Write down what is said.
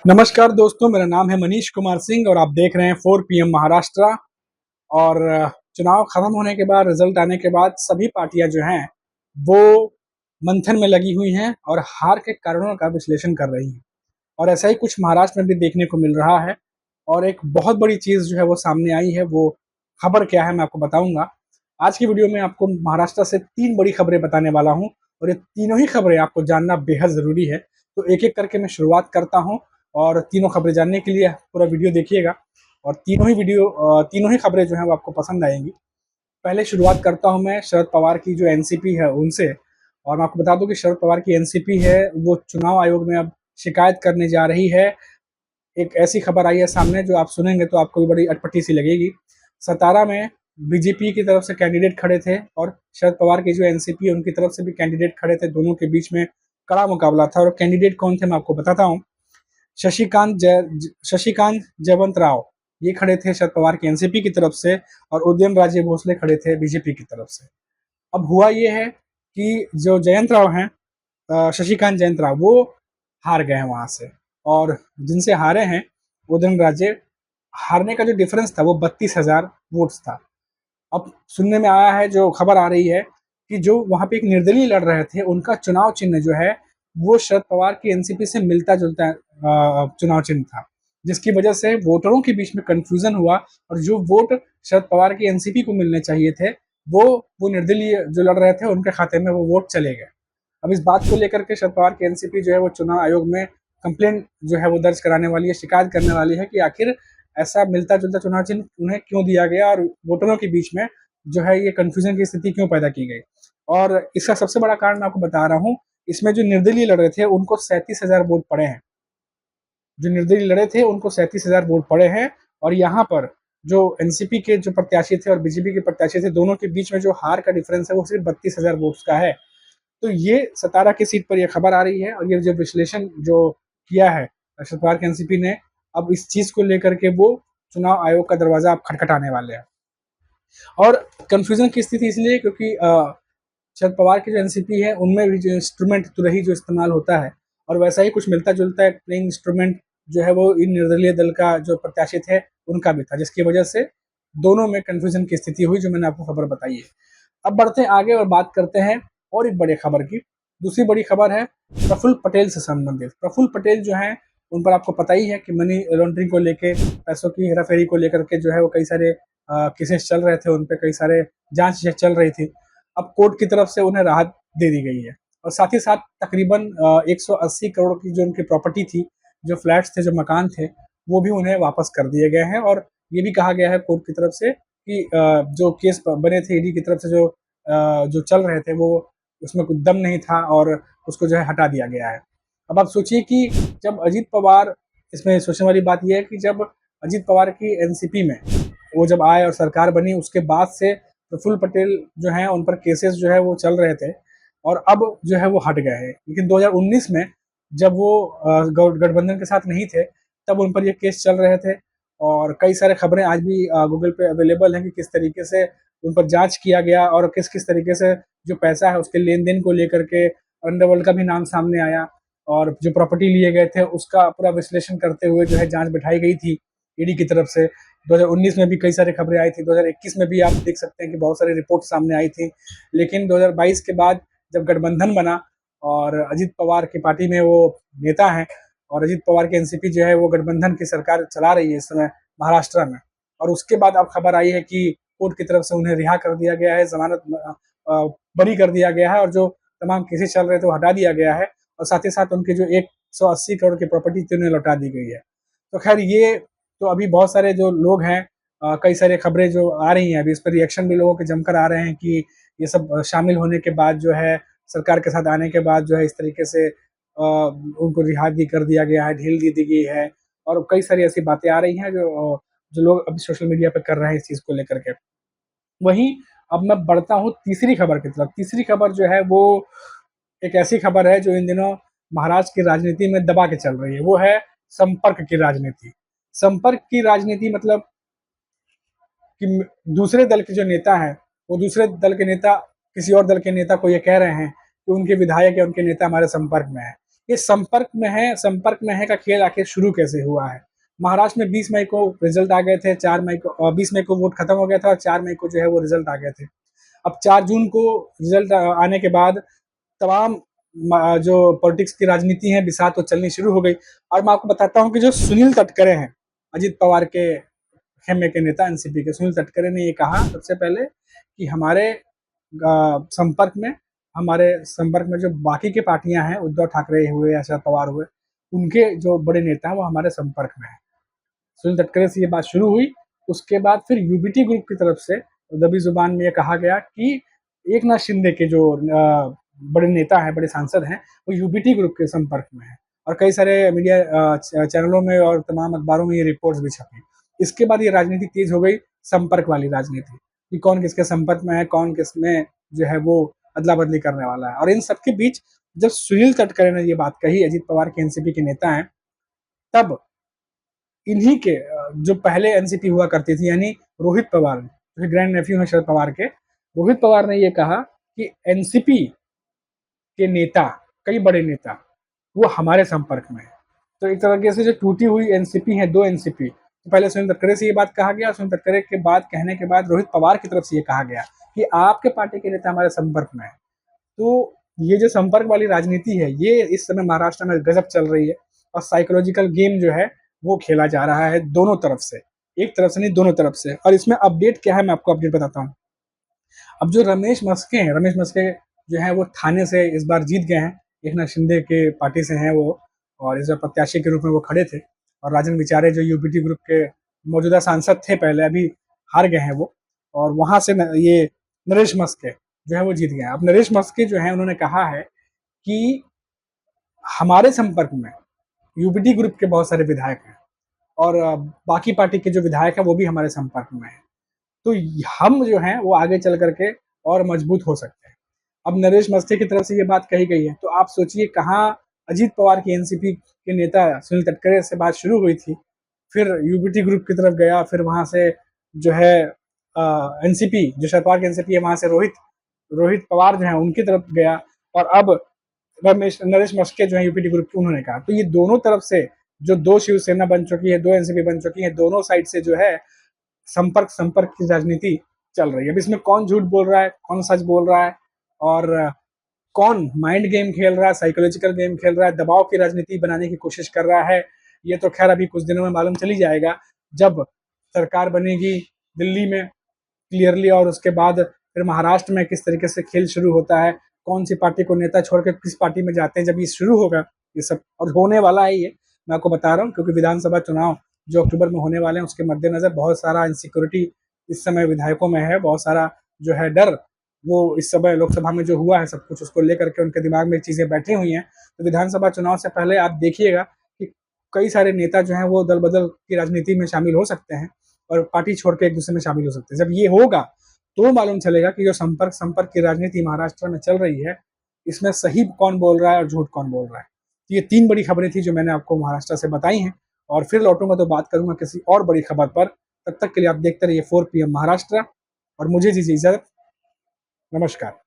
नमस्कार दोस्तों, मेरा नाम है मनीष कुमार सिंह और आप देख रहे हैं 4 PM महाराष्ट्र। और चुनाव खत्म होने के बाद, रिजल्ट आने के बाद सभी पार्टियां जो हैं वो मंथन में लगी हुई हैं और हार के कारणों का विश्लेषण कर रही हैं। और ऐसा ही कुछ महाराष्ट्र में भी देखने को मिल रहा है। और एक बहुत बड़ी चीज़ जो है वो सामने आई है। वो खबर क्या है मैं आपको बताऊंगा। आज की वीडियो में आपको महाराष्ट्र से 3 बड़ी खबरें बताने वाला हूं और ये तीनों ही खबरें आपको जानना बेहद ज़रूरी है। तो एक एक करके मैं शुरुआत करता हूं और तीनों खबरें जानने के लिए पूरा वीडियो देखिएगा। और तीनों ही खबरें जो हैं वो आपको पसंद आएंगी। पहले शुरुआत करता हूं मैं शरद पवार की जो एनसीपी है उनसे। और मैं आपको बता दूं कि शरद पवार की एनसीपी है वो चुनाव आयोग में अब शिकायत करने जा रही है। एक ऐसी खबर आई है सामने जो आप सुनेंगे तो आपको भी बड़ी अटपटी सी लगेगी। सतारा में बीजेपी की तरफ से कैंडिडेट खड़े थे और शरद पवार की जो एनसीपी है उनकी तरफ से भी कैंडिडेट खड़े थे। दोनों के बीच में कड़ा मुकाबला था। और कैंडिडेट कौन थे मैं आपको बताता हूँ। शशिकांत जयवंत राव ये खड़े थे शरद पवार की एनसीपी की तरफ से और उदयन राजे भोसले खड़े थे बीजेपी की तरफ से। अब हुआ ये है कि जो जयंत राव हैं, शशिकांत जयंत राव, वो हार गए हैं वहां से। और जिनसे हारे हैं उदयन राजे, हारने का जो डिफरेंस था वो 32,000 वोट्स था। अब सुनने में आया है, जो खबर आ रही है कि जो वहां पे एक निर्दलीय लड़ रहे थे उनका चुनाव चिन्ह जो है वो शरद पवार की एनसीपी से मिलता जुलता चुनाव चिन्ह था, जिसकी वजह से वोटरों के बीच में कंफ्यूजन हुआ। और जो वोट शरद पवार की एनसीपी को मिलने चाहिए थे वो वो निर्दलीय जो लड़ रहे थे उनके खाते में वो वोट चले गए। अब इस बात को लेकर के शरद पवार की एनसीपी जो है वो चुनाव आयोग में कंप्लेंट जो है वो दर्ज कराने वाली है, शिकायत करने वाली है कि आखिर ऐसा मिलता जुलता चुनाव चिन्ह उन्हें क्यों दिया गया और वोटरों के बीच में जो है ये कंफ्यूजन की स्थिति क्यों पैदा की गई। और इसका सबसे बड़ा कारण मैं आपको बता रहा हूँ। इसमें जो निर्दलीय लड़ रहे थे उनको 37,000 वोट पड़े हैं। जो निर्दलीय लड़े थे उनको 37,000 वोट पड़े हैं। और यहाँ पर जो एनसीपी के जो प्रत्याशी थे और बीजेपी के प्रत्याशी थे, दोनों के बीच में जो हार का डिफरेंस है वो सिर्फ 32,000 वोट्स का है। तो ये सतारा की सीट पर यह खबर आ रही है और ये जो विश्लेषण जो किया है शरद पवार के एनसीपी ने, अब इस चीज को लेकर के वो चुनाव आयोग का दरवाजा अब खटखटाने वाले हैं। और कंफ्यूजन की स्थिति इसलिए क्योंकि शरद पवार की जो एनसीपी है उनमें भी जो इंस्ट्रूमेंट तुरही जो इस्तेमाल होता है और वैसा ही कुछ मिलता जुलता एक प्लेइंग इंस्ट्रूमेंट जो है वो इन निर्दलीय दल का जो प्रत्याशी थे उनका भी था, जिसकी वजह से दोनों में कंफ्यूजन की स्थिति हुई, जो मैंने आपको खबर बताई है। अब बढ़ते हैं आगे और बात करते हैं और एक बड़ी खबर की। दूसरी बड़ी खबर है प्रफुल्ल पटेल से संबंधित। प्रफुल्ल पटेल जो है उन पर आपको पता ही है कि मनी लॉन्ड्रिंग को लेके, पैसों की हेराफेरी को लेकर के जो है वो कई सारे केसेस चल रहे थे, उन पर कई सारे जांच चल रही थी। अब कोर्ट की तरफ से उन्हें राहत दे दी गई है और साथ ही साथ तकरीबन 180 करोड़ की जो उनकी प्रॉपर्टी थी, जो फ्लैट्स थे, जो मकान थे, वो भी उन्हें वापस कर दिए गए हैं। और ये भी कहा गया है कोर्ट की तरफ से कि जो केस बने थे ईडी की तरफ से, जो चल रहे थे, वो उसमें कुछ दम नहीं था और उसको जो है हटा दिया गया है। अब आप सोचिए कि जब अजीत पवार, इसमें सोचने वाली बात यह है कि जब अजीत पवार की एनसीपी में वो जब आए और सरकार बनी, उसके बाद से प्रफुल्ल पटेल जो हैं उन पर केसेस जो है वो चल रहे थे और अब जो है वो हट गए हैं। लेकिन 2019 में जब वो गठबंधन के साथ नहीं थे तब उन पर ये केस चल रहे थे। और कई सारे खबरें आज भी गूगल पे अवेलेबल हैं कि किस तरीके से उन पर जांच किया गया और किस किस तरीके से जो पैसा है उसके लेन देन को लेकर के अंडरवर्ल्ड का भी नाम सामने आया। और जो प्रॉपर्टी लिए गए थे उसका पूरा विश्लेषण करते हुए जो है जांच बिठाई गई थी ईडी की तरफ से। 2019 में भी कई सारी खबरें आई थी, 2021 में भी आप देख सकते हैं कि बहुत सारी रिपोर्ट सामने आई थी। लेकिन 2022 के बाद जब गठबंधन बना और अजीत पवार की पार्टी में वो नेता हैं और अजीत पवार की एनसीपी जो है वो गठबंधन की सरकार चला रही है इस समय महाराष्ट्र में, और उसके बाद अब खबर आई है कि कोर्ट की तरफ से उन्हें रिहा कर दिया गया है, जमानत बरी कर दिया गया है और जो तमाम केसेस चल रहे थे वो हटा दिया गया है। और साथ ही साथ उनके जो 180 करोड़ की प्रॉपर्टी थी उन्हें लौटा दी गई है। तो खैर ये तो अभी बहुत सारे जो लोग हैं, कई सारी खबरें जो आ रही हैं, अभी इस पर रिएक्शन भी लोगों के जमकर आ रहे हैं कि ये सब शामिल होने के बाद जो है, सरकार के साथ आने के बाद जो है इस तरीके से उनको रिहाई कर दिया गया है, ढील दी गई है। और कई सारी ऐसी बातें आ रही हैं जो लोग अभी सोशल मीडिया पे कर रहे हैं इस चीज़ को लेकर के। वहीं अब मैं बढ़ता हूँ तीसरी खबर की तरफ। तीसरी खबर जो है वो एक ऐसी खबर है जो इन दिनों महाराष्ट्र की राजनीति में दबा के चल रही है। वो है संपर्क की राजनीति। संपर्क की राजनीति मतलब कि दूसरे दल के जो नेता हैं वो दूसरे दल के नेता किसी और दल के नेता को ये कह रहे हैं कि उनके विधायक या उनके नेता हमारे संपर्क में है। ये संपर्क में है का खेल आखिर शुरू कैसे हुआ है। महाराष्ट्र में 20 मई को रिजल्ट आ गए थे, 4 मई को 20 मई को वोट खत्म हो गया था और 4 मई को जो है वो रिजल्ट आ गए थे। अब 4 जून को रिजल्ट आने के बाद तमाम जो पॉलिटिक्स की राजनीति है बिसात तो चलनी शुरू हो गई। और मैं आपको बताता हूँ कि जो सुनील तटकरे हैं, अजित पवार के खेमे के नेता एनसीपी के सुनील तटकरे ने ये कहा सबसे पहले कि हमारे संपर्क में जो बाकी के पार्टियां हैं, उद्धव ठाकरे हुए या शरद पवार हुए, उनके जो बड़े नेता हैं वो हमारे संपर्क में है। सुनील तटकरे से ये बात शुरू हुई। उसके बाद फिर यूबीटी ग्रुप की तरफ से दबी जुबान में ये कहा गया कि एकनाथ शिंदे के जो बड़े नेता हैं, बड़े सांसद हैं, वो यूबीटी ग्रुप के संपर्क में है। और कई सारे मीडिया चैनलों में और तमाम अखबारों में ये रिपोर्ट्स भी छपी। इसके बाद ये राजनीति तेज हो गई, संपर्क वाली राजनीति, कि कौन किसके संपर्क में है, कौन किसमें जो है वो अदला बदली करने वाला है। और इन सबके बीच जब सुनील तटकरे ने ये बात कही, अजित पवार के एनसीपी के नेता हैं, तब इन्हीं के जो पहले एनसीपी हुआ करती थी, यानी रोहित पवार, जो ग्रैंड नेफ्यू है शरद पवार के, रोहित पवार ने ये कहा कि एनसीपी के नेता, कई बड़े नेता, वो हमारे संपर्क में है। तो एक तरीके से जो टूटी हुई एनसीपी है, 2 एनसीपी, तो पहले सुनील तटकरे से ये बात कहा गया, सुनील तटकरे के बाद कहने के बाद रोहित पवार की तरफ से ये कहा गया कि आपके पार्टी के नेता हमारे संपर्क में है। तो ये जो संपर्क वाली राजनीति है, ये इस समय महाराष्ट्र में गजब चल रही है। और साइकोलॉजिकल गेम जो है वो खेला जा रहा है दोनों तरफ से, एक तरफ से नहीं, दोनों तरफ से। और इसमें अपडेट क्या है, मैं आपको अपडेट बताता हूँ। अब जो रमेश मस्के जो है वो थाने से इस बार जीत गए हैं, एकनाथ शिंदे के पार्टी से हैं वो, और इस बार प्रत्याशी के रूप में वो खड़े थे। और राजन विचारे जो यूपीटी ग्रुप के मौजूदा सांसद थे पहले, अभी हार गए हैं वो, और वहां से ये नरेश मस्के जो है वो जीत गए हैं। अब नरेश मस्के जो है उन्होंने कहा है कि हमारे संपर्क में यूपीटी ग्रुप के बहुत सारे विधायक हैं, और बाकी पार्टी के जो विधायक हैं वो भी हमारे संपर्क में हैं। तो हम जो हैं वो आगे चल करके और मजबूत हो सकते हैं। अब नरेश मस्के की तरफ से ये बात कही गई है, तो आप सोचिए कहाँ अजीत पवार की एनसीपी के नेता सुनील तटकरे से बात शुरू हुई थी, फिर यूबीटी ग्रुप की तरफ गया, फिर वहां से जो है एनसीपी, जो शरद पवार की एनसीपी है, वहां से रोहित पवार जो है उनकी तरफ गया, और अब नरेश मस्के जो है यूपीटी ग्रुप की, उन्होंने कहा। तो ये दोनों तरफ से जो 2 शिवसेना बन चुकी है, 2 एनसीपी बन चुकी है, दोनों साइड से जो है संपर्क की राजनीति चल रही है। अब इसमें कौन झूठ बोल रहा है, कौन सच बोल रहा है, और कौन माइंड गेम खेल रहा है, साइकोलॉजिकल गेम खेल रहा है, दबाव की राजनीति बनाने की कोशिश कर रहा है, ये तो खैर अभी कुछ दिनों में मालूम चली जाएगा, जब सरकार बनेगी दिल्ली में क्लियरली, और उसके बाद फिर महाराष्ट्र में किस तरीके से खेल शुरू होता है, कौन सी पार्टी को नेता छोड़ के किस पार्टी में जाते हैं, जब ये शुरू होगा ये सब, और होने वाला है ये, मैं आपको बता रहा हूँ, क्योंकि विधानसभा चुनाव जो अक्टूबर में होने वाले हैं, उसके मद्देनजर बहुत सारा इनसिक्योरिटी इस समय विधायकों में है, बहुत सारा जो है डर, वो इस समय लोकसभा में जो हुआ है सब कुछ, उसको लेकर के उनके दिमाग में चीजें बैठी हुई हैं। तो विधानसभा चुनाव से पहले आप देखिएगा कि कई सारे नेता जो हैं वो दल बदल की राजनीति में शामिल हो सकते हैं, और पार्टी छोड़ के एक दूसरे में शामिल हो सकते हैं। जब ये होगा तो मालूम चलेगा कि जो संपर्क की राजनीति महाराष्ट्र में चल रही है, इसमें सही कौन बोल रहा है और झूठ कौन बोल रहा है। तो ये 3 बड़ी खबरें थी जो मैंने आपको महाराष्ट्र से बताई हैं, और फिर लौटूंगा तो बात करूंगा किसी और बड़ी खबर पर। तब तक के लिए आप देखते रहिए 4 PM महाराष्ट्र, और मुझे दीजिए इजाजत। नमस्कार।